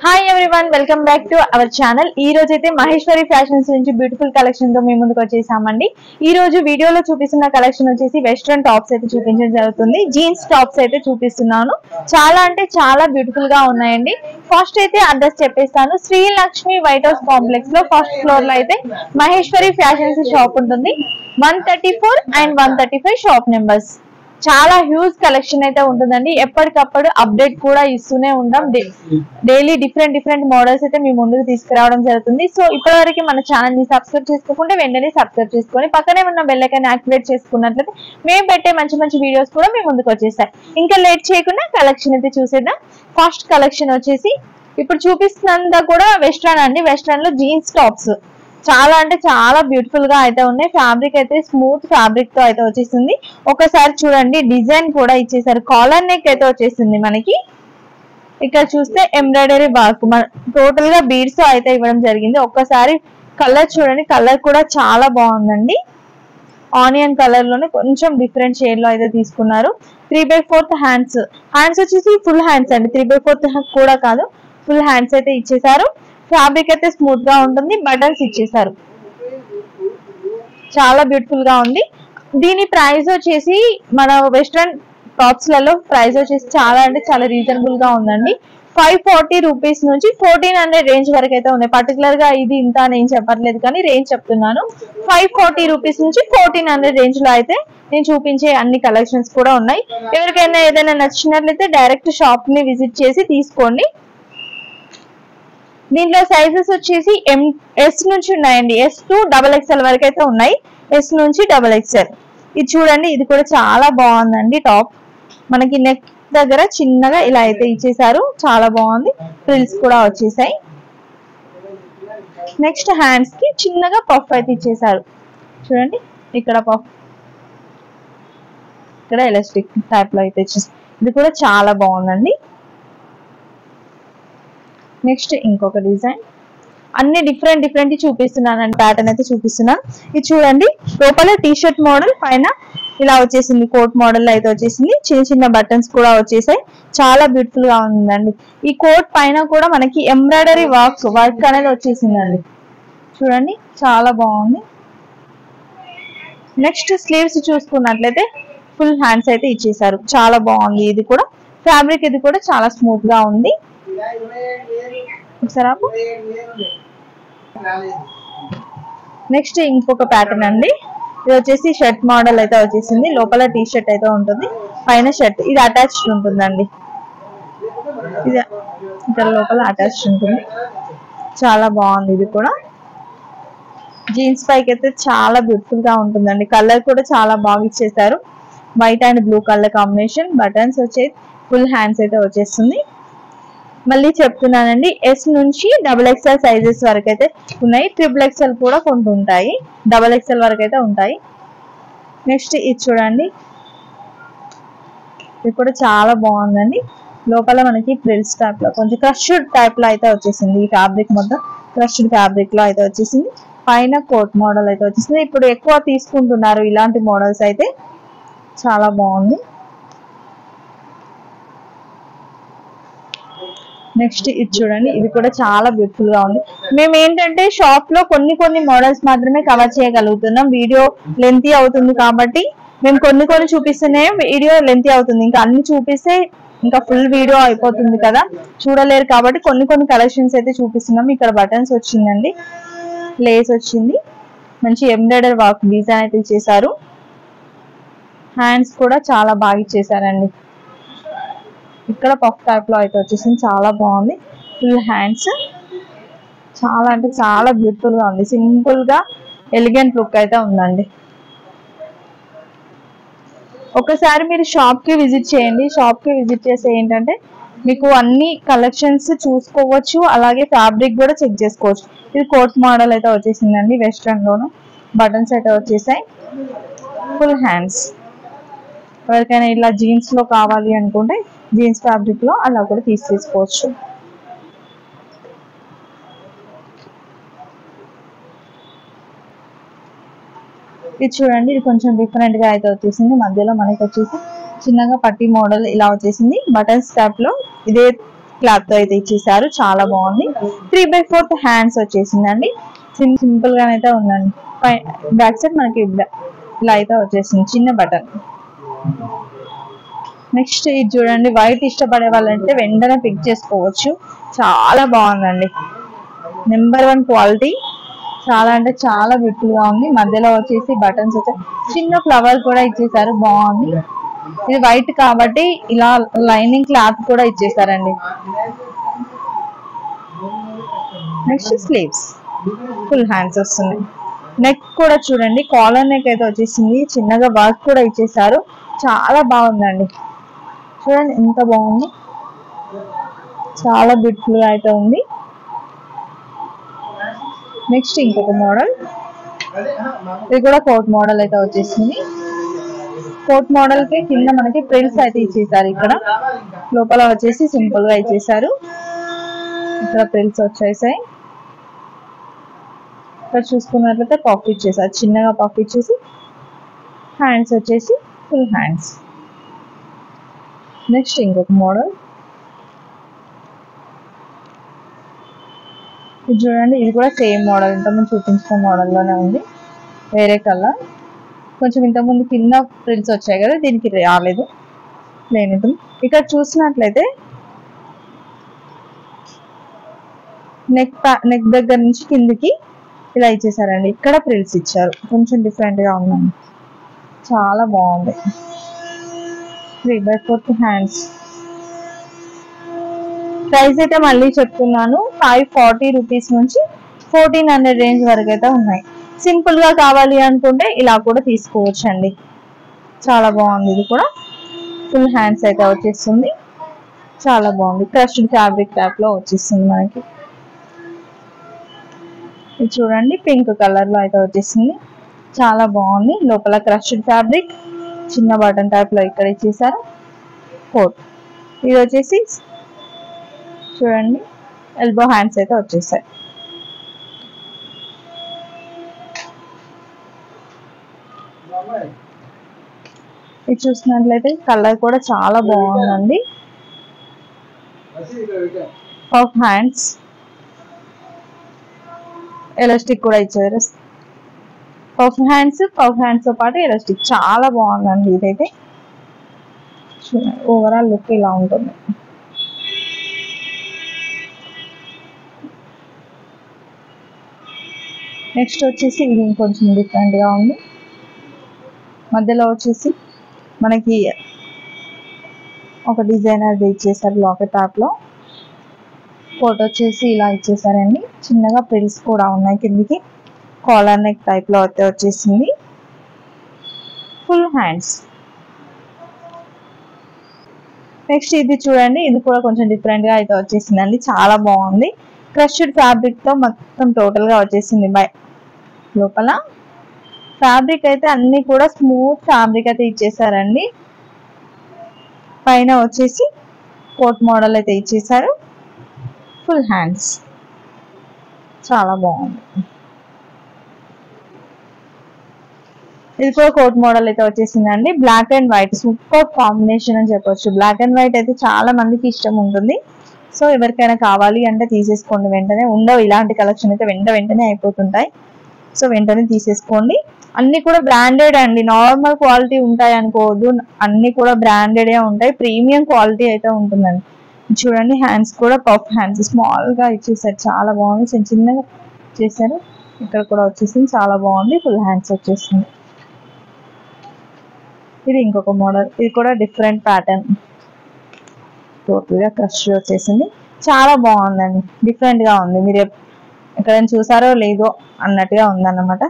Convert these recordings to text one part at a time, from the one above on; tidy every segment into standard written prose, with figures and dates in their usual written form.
Hi everyone, welcome back to our channel. ఈ రోజు అయితే మహేశ్వరి ఫ్యాషన్స్ నుంచి బ్యూటిఫుల్ కలెక్షన్ తో మీ ముందుకు వచ్చేసామండి. ఈ రోజు వీడియోలో చూపిస్తున్న కలెక్షన్ వచ్చేసి వెస్ట్రన్ టాప్స్ అయితే చూపించడం జరుగుతుంది. జీన్స్ టాప్స్ అయితే చూపిస్తున్నాను. చాలా అంటే చాలా బ్యూటిఫుల్ గా ఉన్నాయండి. ఫస్ట్ అయితే అడ్రస్ చెప్పేస్తాను. శ్రీలక్ష్మి వైట్ హౌస్ కాంప్లెక్స్ లో ఫస్ట్ ఫ్లోర్ లో అయితే మహేశ్వరి ఫ్యాషన్స్ షాప్ ఉంటుంది. 134 అండ్ 135 షాప్ నెంబర్స్. చాలా హ్యూజ్ కలెక్షన్ అయితే ఉంటుందండి. ఎప్పటికప్పుడు అప్డేట్ కూడా ఇస్తూనే ఉంటాం. డైలీ డిఫరెంట్ మోడల్స్ అయితే మీ ముందుకు తీసుకురావడం జరుగుతుంది. సో ఇప్పటివరకు మన ఛానల్ ని సబ్స్క్రైబ్ చేసుకోకుండా వెంటనే సబ్స్క్రైబ్ చేసుకొని పక్కనే ఉన్న బెల్ ఐకాన్ యాక్టివేట్ చేసుకున్నట్లయితే మేము పెట్టే మంచి వీడియోస్ కూడా మీ ముందుకు వచ్చేస్తాయి. ఇంకా లేట్ చేయకుండా కలెక్షన్ అయితే చూసేద్దాం. ఫస్ట్ కలెక్షన్ వచ్చేసి ఇప్పుడు చూపిస్తున్నంత కూడా వెస్ట్రన్ అండి. వెస్ట్రన్ లో జీన్స్ టాప్స్ చాలా అంటే చాలా బ్యూటిఫుల్ గా అయితే ఉన్నాయి. ఫ్యాబ్రిక్ అయితే స్మూత్ ఫ్యాబ్రిక్ తో అయితే వచ్చేసింది. ఒకసారి చూడండి, డిజైన్ కూడా ఇచ్చేసారు. కాలర్ నెక్ అయితే వచ్చేసింది మనకి. ఇక్కడ చూస్తే ఎంబ్రాయిడరీ వర్క్ టోటల్ గా బీడ్స్ అయితే ఇవ్వడం జరిగింది. ఒక్కసారి కలర్ చూడండి, కలర్ కూడా చాలా బాగుందండి. ఆనియన్ కలర్ లోనే కొంచెం డిఫరెంట్ షేడ్ లో అయితే తీసుకున్నారు. 3/4 హ్యాండ్స్ వచ్చేసి ఫుల్ హ్యాండ్స్ అండి. 3/4 కూడా కాదు, ఫుల్ హ్యాండ్స్ అయితే ఇచ్చేసారు. ఫ్యాబ్రిక్ అయితే స్మూత్ గా ఉంటుంది. బటన్స్ ఇచ్చేసారు. చాలా బ్యూటిఫుల్ గా ఉంది. దీని ప్రైస్ వచ్చేసి మన వెస్ట్రన్ టాప్స్ లలో ప్రైస్ వచ్చేసి చాలా అంటే చాలా రీజనబుల్ గా ఉందండి. 540 రూపీస్ నుంచి 1400 రేంజ్ వరకు అయితే ఉన్నాయి. పర్టికులర్ గా ఇది ఇంత నేను చెప్పట్లేదు, కానీ రేంజ్ చెప్తున్నాను. 540 రూపీస్ నుంచి 1400 రేంజ్ లో అయితే నేను చూపించే అన్ని కలెక్షన్స్ కూడా ఉన్నాయి. ఎవరికైనా ఏదైనా నచ్చినట్లయితే డైరెక్ట్ షాప్ ని విజిట్ చేసి తీసుకోండి. దీంట్లో సైజెస్ వచ్చేసి ఎస్ నుంచి ఉన్నాయండి. S to XXL వరకు అయితే ఉన్నాయి. S నుంచి XXL. ఇది చూడండి, ఇది కూడా చాలా బాగుందండి. టాప్ మనకి నెక్ దగ్గర చిన్నగా ఇలా అయితే ఇచ్చేసారు. చాలా బాగుంది. ఫ్రిల్స్ కూడా వచ్చేసాయి. నెక్స్ట్ హ్యాండ్స్ కి చిన్నగా పఫ్ అయితే ఇచ్చేసారు. చూడండి, ఇక్కడ పఫ్, ఇక్కడ ఎలాస్టిక్ టైప్ లో అయితే ఇచ్చేసారు. ఇది కూడా చాలా బాగుందండి. నెక్స్ట్ ఇంకొక డిజైన్. అన్ని డిఫరెంట్ చూపిస్తున్నానండి. ప్యాటర్న్ అయితే చూపిస్తున్నాను. ఇది చూడండి, లోపల టీ షర్ట్ మోడల్, పైన ఇలా వచ్చేసింది. కోట్ మోడల్ అయితే వచ్చేసింది. చిన్న బటన్స్ కూడా వచ్చేసాయి. చాలా బ్యూటిఫుల్ గా ఉందండి. ఈ కోట్ పైన కూడా మనకి ఎంబ్రాయిడరీ వర్క్ అనేది వచ్చేసిందండి. చూడండి, చాలా బాగుంది. నెక్స్ట్ స్లీవ్స్ చూసుకున్నట్లయితే ఫుల్ హ్యాండ్స్ అయితే ఇచ్చేసారు. చాలా బాగుంది. ఇది కూడా ఫ్యాబ్రిక్ ఇది కూడా చాలా స్మూత్ గా ఉంది. నెక్స్ట్ ఇంకొక ప్యాటర్న్ అండి. ఇది వచ్చేసి షర్ట్ మోడల్ అయితే వచ్చేసింది. లోపల టీ షర్ట్ అయితే ఉంటుంది, పైన షర్ట్. ఇది అటాచ్డ్ ఉంటుందండి. ఇది ఇక్కడ లోపల అటాచ్డ్ ఉంటుంది. చాలా బాగుంది. ఇది కూడా జీన్స్ పైకి అయితే చాలా బ్యూటిఫుల్ గా ఉంటుందండి. కలర్ కూడా చాలా బాగా ఇచ్చేసారు. White and blue colour combination. Buttons వచ్చే ఫుల్ హ్యాండ్స్ అయితే వచ్చేస్తుంది. మళ్ళీ చెప్తున్నానండి, S నుంచి XXL సైజెస్ వరకు అయితే ఉన్నాయి. XXL కూడా కొన్ని ఉంటాయి. XXL వరకు అయితే ఉంటాయి. నెక్స్ట్ ఇది చూడండి, ఇది కూడా చాలా బాగుందండి. లోపల మనకి ఫ్రిల్స్ టైప్ లో కొంచెం క్రష్డ్ టైప్ లో అయితే వచ్చేసింది. ఈ ఫ్యాబ్రిక్ మొత్తం క్రష్డ్ ఫ్యాబ్రిక్ లో అయితే వచ్చేసింది. పైన కోట్ మోడల్ అయితే వచ్చేసింది. ఇప్పుడు ఎక్కువ తీసుకుంటున్నారు ఇలాంటి మోడల్స్ అయితే. చాలా బాగుంది. నెక్స్ట్ ఇది చూడండి, ఇది కూడా చాలా బ్యూటిఫుల్ గా ఉంది. మేము ఏంటంటే షాప్ లో కొన్ని మోడల్స్ మాత్రమే కవర్ చేయగలుగుతున్నాం. వీడియో లెంతీ అవుతుంది కాబట్టి మేము కొన్ని చూపిస్తేనే వీడియో లెంతీ అవుతుంది. ఇంకా అన్ని చూపిస్తే ఇంకా ఫుల్ వీడియో అయిపోతుంది కదా, చూడలేరు. కాబట్టి కొన్ని కలెక్షన్స్ అయితే చూపిస్తున్నాం. ఇక్కడ బటన్స్ వచ్చిందండి, లేస్ వచ్చింది, మంచి ఎంబ్రాయిడరీ వర్క్ డిజైన్ అయితే ఇచ్చేసారు. హ్యాండ్స్ కూడా చాలా బాగా ఇచ్చేసారండి. ఇక్కడ పఫ్ టైప్ లో అయితే వచ్చేసింది. చాలా బాగుంది. ఫుల్ హ్యాండ్స్ చాలా అంటే చాలా బ్యూటిఫుల్ గా ఉంది. సింపుల్ గా ఎలిగెంట్ లుక్ అయితే ఉందండి. ఒకసారి మీరు షాప్ కి విజిట్ చేయండి. షాప్ కి విజిట్ చేస్తే ఏంటంటే మీకు అన్ని కలెక్షన్స్ చూసుకోవచ్చు, అలాగే ఫ్యాబ్రిక్ కూడా చెక్ చేసుకోవచ్చు. ఇది కోట్ మోడల్ అయితే వచ్చేసిందండి. వెస్ట్రన్ లోను బటన్స్ అయితే వచ్చేసాయి. Full hands. ఎవరికైనా ఇలా జీన్స్ లో కావాలి అనుకుంటే జీన్స్ ఫ్యాబ్రిక్ లో అలా కూడా తీసుకోవచ్చు. ఇది చూడండి, ఇది కొంచెం డిఫరెంట్ గా అయితే వచ్చేసింది. మధ్యలో మనకి వచ్చేసి చిన్నగా పట్టి మోడల్ ఇలా వచ్చేసింది. బటన్స్ టైప్ లో ఇదే క్లాత్ తో అయితే ఇచ్చేసారు, చాలా బాగుంది. 3/4 హ్యాండ్స్ వచ్చేసిందండి, సింపుల్ గానైతే ఉందండి. బ్యాక్ సైడ్ మనకి ఇలా అయితే వచ్చేసింది, చిన్న బటన్. నెక్స్ట్ ఇది చూడండి, వైట్ ఇష్టపడే వాళ్ళంటే వెంటనే పిక్ చేసుకోవచ్చు, చాలా బాగుందండి. నెంబర్ 1 క్వాలిటీ, చాలా అంటే చాలా బ్యూటిఫుల్ గా ఉంది. మధ్యలో వచ్చేసి బటన్స్ వచ్చాయి, చిన్న ఫ్లవర్ కూడా ఇచ్చేసారు, బాగుంది. ఇది వైట్ కాబట్టి ఇలా లైనింగ్ క్లాత్ కూడా ఇచ్చేసారండి. నెక్స్ట్ స్లీవ్స్, ఫుల్ హ్యాండ్స్ వస్తుంది. నెక్ కూడా చూడండి, కాలర్ నెక్ అయితే వచ్చేసింది, చిన్నగా వర్క్ కూడా ఇచ్చేసారు, చాలా బాగుందండి. చూడండి ఎంత బాగుంది, చాలా బ్యూటిఫుల్ గా అయితే ఉంది. నెక్స్ట్ ఇంకొక మోడల్, ఇది కూడా కోట్ మోడల్ అయితే వచ్చేసింది. కోట్ మోడల్ కి కింద మనకి ప్రిల్స్ అయితే ఇచ్చేసారు, ఇక్కడ లోపల వచ్చేసి సింపుల్ గా ఇచ్చేసారు, ఇక్కడ ప్రిల్స్ వచ్చేసాయి. ఇక్కడ చూసుకున్నట్లయితే పఫ్ ఇచ్చేసారు, చిన్నగా పఫ్ ఇచ్చేసి హ్యాండ్స్ వచ్చేసి ఫుల్ హ్యాండ్స్. నెక్స్ట్ ఇంకొక మోడల్, ఇది చూడండి, ఇది కూడా సేమ్ మోడల్, ఇంతకుముందు చూపించిన మోడల్లోనే ఉంది, వేరే కలర్. కొంచెం ఇంతకుముందు కింద ప్రింట్స్ వచ్చాయి కదా, దీనికి రాలేదు, లేదు. ఇక్కడ చూసినట్లయితే నెక్ దగ్గర నుంచి కిందికి ఇలా ఇచ్చేసారండి, ఇక్కడ ప్రిల్స్ ఇచ్చారు, కొంచెం డిఫరెంట్ గా ఉందండి, చాలా బాగుంది. 3/4 హ్యాండ్స్. ప్రైస్ అయితే మళ్ళీ చెప్తున్నాను, 540 రూపీస్ నుంచి 1400 రేంజ్ వరకు అయితే ఉన్నాయి. సింపుల్ గా కావాలి అనుకుంటే ఇలా కూడా తీసుకోవచ్చు అండి, చాలా బాగుంది. ఇది కూడా ఫుల్ హ్యాండ్స్ అయితే వచ్చేస్తుంది, చాలా బాగుంది. క్రష్డ్ ఫ్యాబ్రిక్ టైప్ లో వచ్చేస్తుంది మనకి. ఇది చూడండి, పింక్ కలర్ లో అయితే వచ్చేసింది, చాలా బాగుంది. లోపల క్రష్డ్ ఫ్యాబ్రిక్, చిన్న బటన్ టైప్ లో ఇక్కడ ఇచ్చేసారు. కోట్ ఇది వచ్చేసి చూడండి, ఎల్బో హ్యాండ్స్ అయితే వచ్చేసాయి. ఇది చూసినట్లయితే కలర్ కూడా చాలా బాగుందండి. పఫ్ హ్యాండ్స్, ఎలాస్టిక్ కూడా ఇచ్చారు. పఫ్ హ్యాండ్స్ తో పాటు ఎలాస్టిక్, చాలా బాగుందండి. ఇదైతే ఓవరాల్ లుక్ ఇలా ఉంటుంది. నెక్స్ట్ వచ్చేసి ఇది ఇంకొంచెం డిఫరెంట్ గా ఉంది, మధ్యలో వచ్చేసి మనకి ఒక డిజైనర్ ఇచ్చేసారు లాకెట్ టాప్ లో. కోట్ వచ్చేసి ఇలా ఇచ్చేసారండి, చిన్నగా ప్రిల్స్ కూడా ఉన్నాయి కిందికి. కాలర్ నెక్ టైప్ లో అయితే వచ్చేసింది, ఫుల్ హ్యాండ్స్. నెక్స్ట్ ఇది చూడండి, ఇది కూడా కొంచెం డిఫరెంట్ గా అయితే వచ్చేసిందండి, చాలా బాగుంది. క్రష్డ్ ఫ్యాబ్రిక్ తో మొత్తం టోటల్ గా వచ్చేసింది. లోపల ఫ్యాబ్రిక్ అయితే అన్ని కూడా స్మూత్ ఫ్యాబ్రిక్ అయితే ఇచ్చేసారండి. పైన వచ్చేసి కోట్ మోడల్ అయితే ఇచ్చేసారు, ఫుల్ హ్యాండ్స్, చాలా బాగుంది. ఇది కూడా కోట్ మోడల్ అయితే వచ్చేసిందండి. Black and white super combination అని చెప్పొచ్చు. బ్లాక్ అండ్ వైట్ అయితే చాలా మందికి ఇష్టం ఉంటుంది, సో ఎవరికైనా కావాలి అంటే తీసేసుకోండి, వెంటనే ఉండవు ఇలాంటి కలెక్షన్ అయితే, వెంటనే అయిపోతుంటాయి, సో వెంటనే తీసేసుకోండి. అన్ని కూడా బ్రాండెడ్ అండి, నార్మల్ క్వాలిటీ ఉంటాయి అనుకోవద్దు, అన్ని కూడా బ్రాండెడే ఉంటాయి, ప్రీమియం క్వాలిటీ అయితే ఉంటుందండి. చూడండి, హ్యాండ్స్ కూడా పఫ్ హ్యాండ్స్ స్మాల్ గా ఇచ్చేసారు, చాలా బాగుంది. చిన్నగా చేశారు, ఇక్కడ కూడా వచ్చేసింది, చాలా బాగుంది. ఫుల్ హ్యాండ్స్ వచ్చేసింది. ఇది ఇంకొక మోడల్, ఇది కూడా డిఫరెంట్ ప్యాటర్న్, టోటల్ గా క్రష్ వచ్చేసింది, చాలా బాగుందండి, డిఫరెంట్ గా ఉంది. మీరు ఎక్కడైనా చూసారో లేదో అన్నట్టుగా ఉందన్నమాట.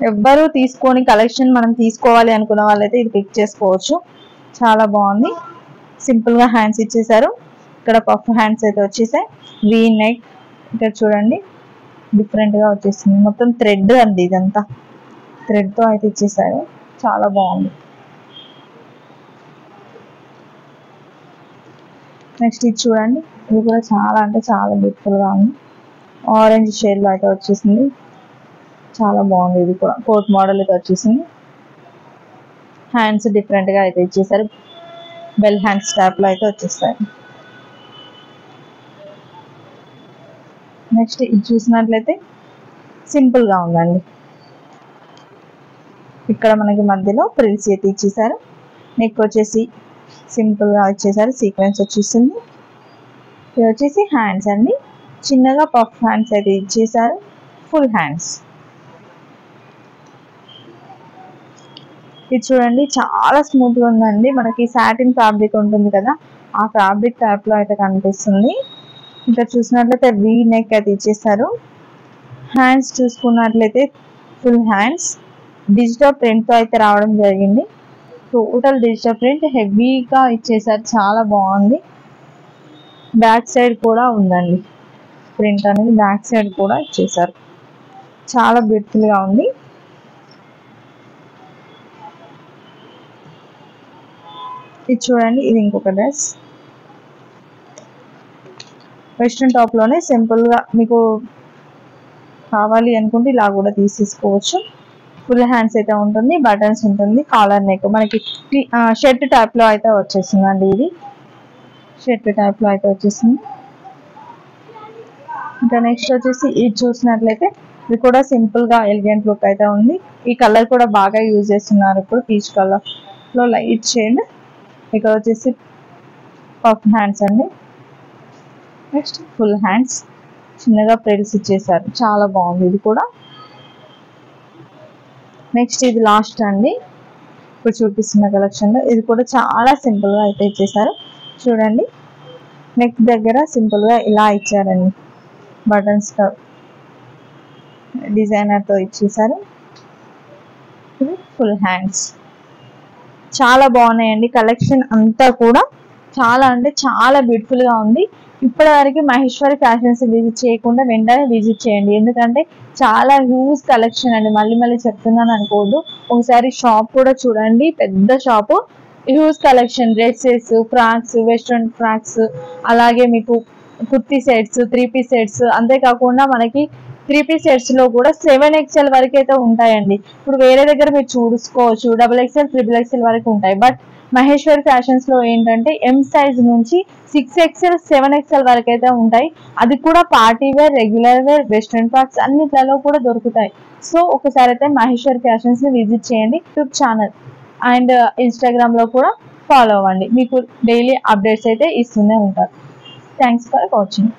ఎవ్వరూ తీసుకొని కలెక్షన్ మనం తీసుకోవాలి అనుకున్న వాళ్ళైతే ఇది పిక్ చేసుకోవచ్చు, చాలా బాగుంది. సింపుల్ గా హ్యాండ్స్ ఇచ్చేసారు, ఇక్కడ పఫ్ హ్యాండ్స్ అయితే వచ్చేసాయి. వీ నెక్, ఇక్కడ చూడండి డిఫరెంట్ గా వచ్చేసింది, మొత్తం థ్రెడ్ అండి, ఇదంతా థ్రెడ్ తో అయితే ఇచ్చేసారు, చాలా బాగుంది. నెక్స్ట్ ఇది చూడండి, ఇది కూడా చాలా అంటే చాలా బ్యూటిఫుల్ గా ఉంది. ఆరెంజ్ షేడ్ లో అయితే వచ్చేసింది, చాలా బాగుంది. ఇది కూడా కోట్ మోడల్ అయితే వచ్చేసింది. హ్యాండ్స్ డిఫరెంట్ గా అయితే ఇచ్చేసారు, బెల్ హ్యాండ్స్ టైప్ లో అయితే వచ్చేస్తాయి. నెక్స్ట్ ఇది చూసినట్లయితే సింపుల్ గా ఉందండి. ఇక్కడ మనకి మధ్యలో ప్రిల్స్ అయితే ఇచ్చేసారు. నెక్ వచ్చేసి సింపుల్ గా ఇచ్చేసారు, సీక్వెన్స్ వచ్చేసింది. ఇది వచ్చేసి హ్యాండ్స్ అండి, చిన్నగా పఫ్ హ్యాండ్స్ అయితే ఇచ్చేసారు, ఫుల్ హ్యాండ్స్. ఇది చూడండి చాలా స్మూత్ గా ఉందండి. మనకి సాటిన్ ఫ్యాబ్రిక్ ఉంటుంది కదా, ఆ ఫ్యాబ్రిక్ టైప్ లో అయితే కనిపిస్తుంది. ఇంకా చూసినట్లయితే వీ నెక్ అయితే ఇచ్చేసారు. హ్యాండ్స్ చూసుకున్నట్లయితే ఫుల్ హ్యాండ్స్, డిజిటల్ ప్రింట్ తో అయితే రావడం జరిగింది. టోటల్ డిజిటల్ ప్రింట్ హెవీగా ఇచ్చేసారు, చాలా బాగుంది. బ్యాక్ సైడ్ కూడా ఉందండి ప్రింట్ అనేది, బ్యాక్ సైడ్ కూడా ఇచ్చేసారు, చాలా బ్యూటిఫుల్ గా ఉంది. ఇది చూడండి, ఇది ఇంకొక డ్రెస్. వెస్ట్రన్ టాప్ లోనే సింపుల్ గా మీకు కావాలి అనుకుంటే ఇలా కూడా తీసేసుకోవచ్చు. ఫుల్ హ్యాండ్స్ అయితే ఉంటుంది, బటన్స్ ఉంటుంది, కాలర్ నెక్, మనకి షర్ట్ టైప్ లో అయితే వచ్చేసిందండి. ఇది షర్ట్ టైప్ లో అయితే వచ్చేసింది. ఇంకా నెక్స్ట్ వచ్చేసి ఇది చూసినట్లయితే ఇది కూడా సింపుల్ గా ఎలిగెంట్ లుక్ అయితే ఉంది. ఈ కలర్ కూడా బాగా యూజ్ చేస్తున్నారు ఇప్పుడు, పీచ్ కలర్ లో లైట్ షేడ్. ఇక్కడ వచ్చేసి పఫ్ హ్యాండ్స్ అండి. నెక్స్ట్ ఫుల్ హ్యాండ్స్, చిన్నగా ప్రిల్స్ ఇచ్చేసారు, చాలా బాగుంది ఇది కూడా. నెక్స్ట్ ఇది లాస్ట్ అండి ఇప్పుడు చూపిస్తున్న కలెక్షన్ లో. ఇది కూడా చాలా సింపుల్ గా అయితే ఇచ్చేసారు. చూడండి, నెక్ దగ్గర సింపుల్ గా ఇలా ఇచ్చారండి, బటన్స్ తో డిజైనర్ తో ఇచ్చేసారు. ఫుల్ హ్యాండ్స్, చాలా బాగున్నాయండి. కలెక్షన్ అంతా కూడా చాలా అంటే చాలా బ్యూటిఫుల్ గా ఉంది. ఇప్పటి వరకు మహేశ్వరి ఫ్యాషన్స్ విజిట్ చేయకుండా వెంటనే విజిట్ చేయండి, ఎందుకంటే చాలా హ్యూజ్ కలెక్షన్ అండి. మళ్ళీ మళ్ళీ చెప్తున్నాను అనుకోవద్దు, ఒకసారి షాప్ కూడా చూడండి, పెద్ద shop, huge collection, dresses, frocks, western frocks, అలాగే మీకు కుర్తీ సెట్స్, 3-piece సెట్స్, అంతేకాకుండా మనకి 3-piece సెట్స్ లో కూడా 7XL వరకు అయితే ఉంటాయండి. ఇప్పుడు వేరే దగ్గర మీరు చూసుకోవచ్చు XXL, XXL వరకు ఉంటాయి. బట్ మహేశ్వరి ఫ్యాషన్స్ లో ఏంటంటే M సైజ్ నుంచి 6XL, 7XL వరకు అయితే ఉంటాయి. అది కూడా party wear, regular wear, western frocks అన్నిట్లలో కూడా దొరుకుతాయి. సో ఒకసారి అయితే మహేశ్వరి ఫ్యాషన్స్ ని విజిట్ చేయండి. యూట్యూబ్ ఛానల్ అండ్ ఇన్స్టాగ్రామ్ లో కూడా ఫాలో అవ్వండి, మీకు డైలీ అప్డేట్స్ అయితే ఇస్తూనే ఉంటారు. Thanks for watching.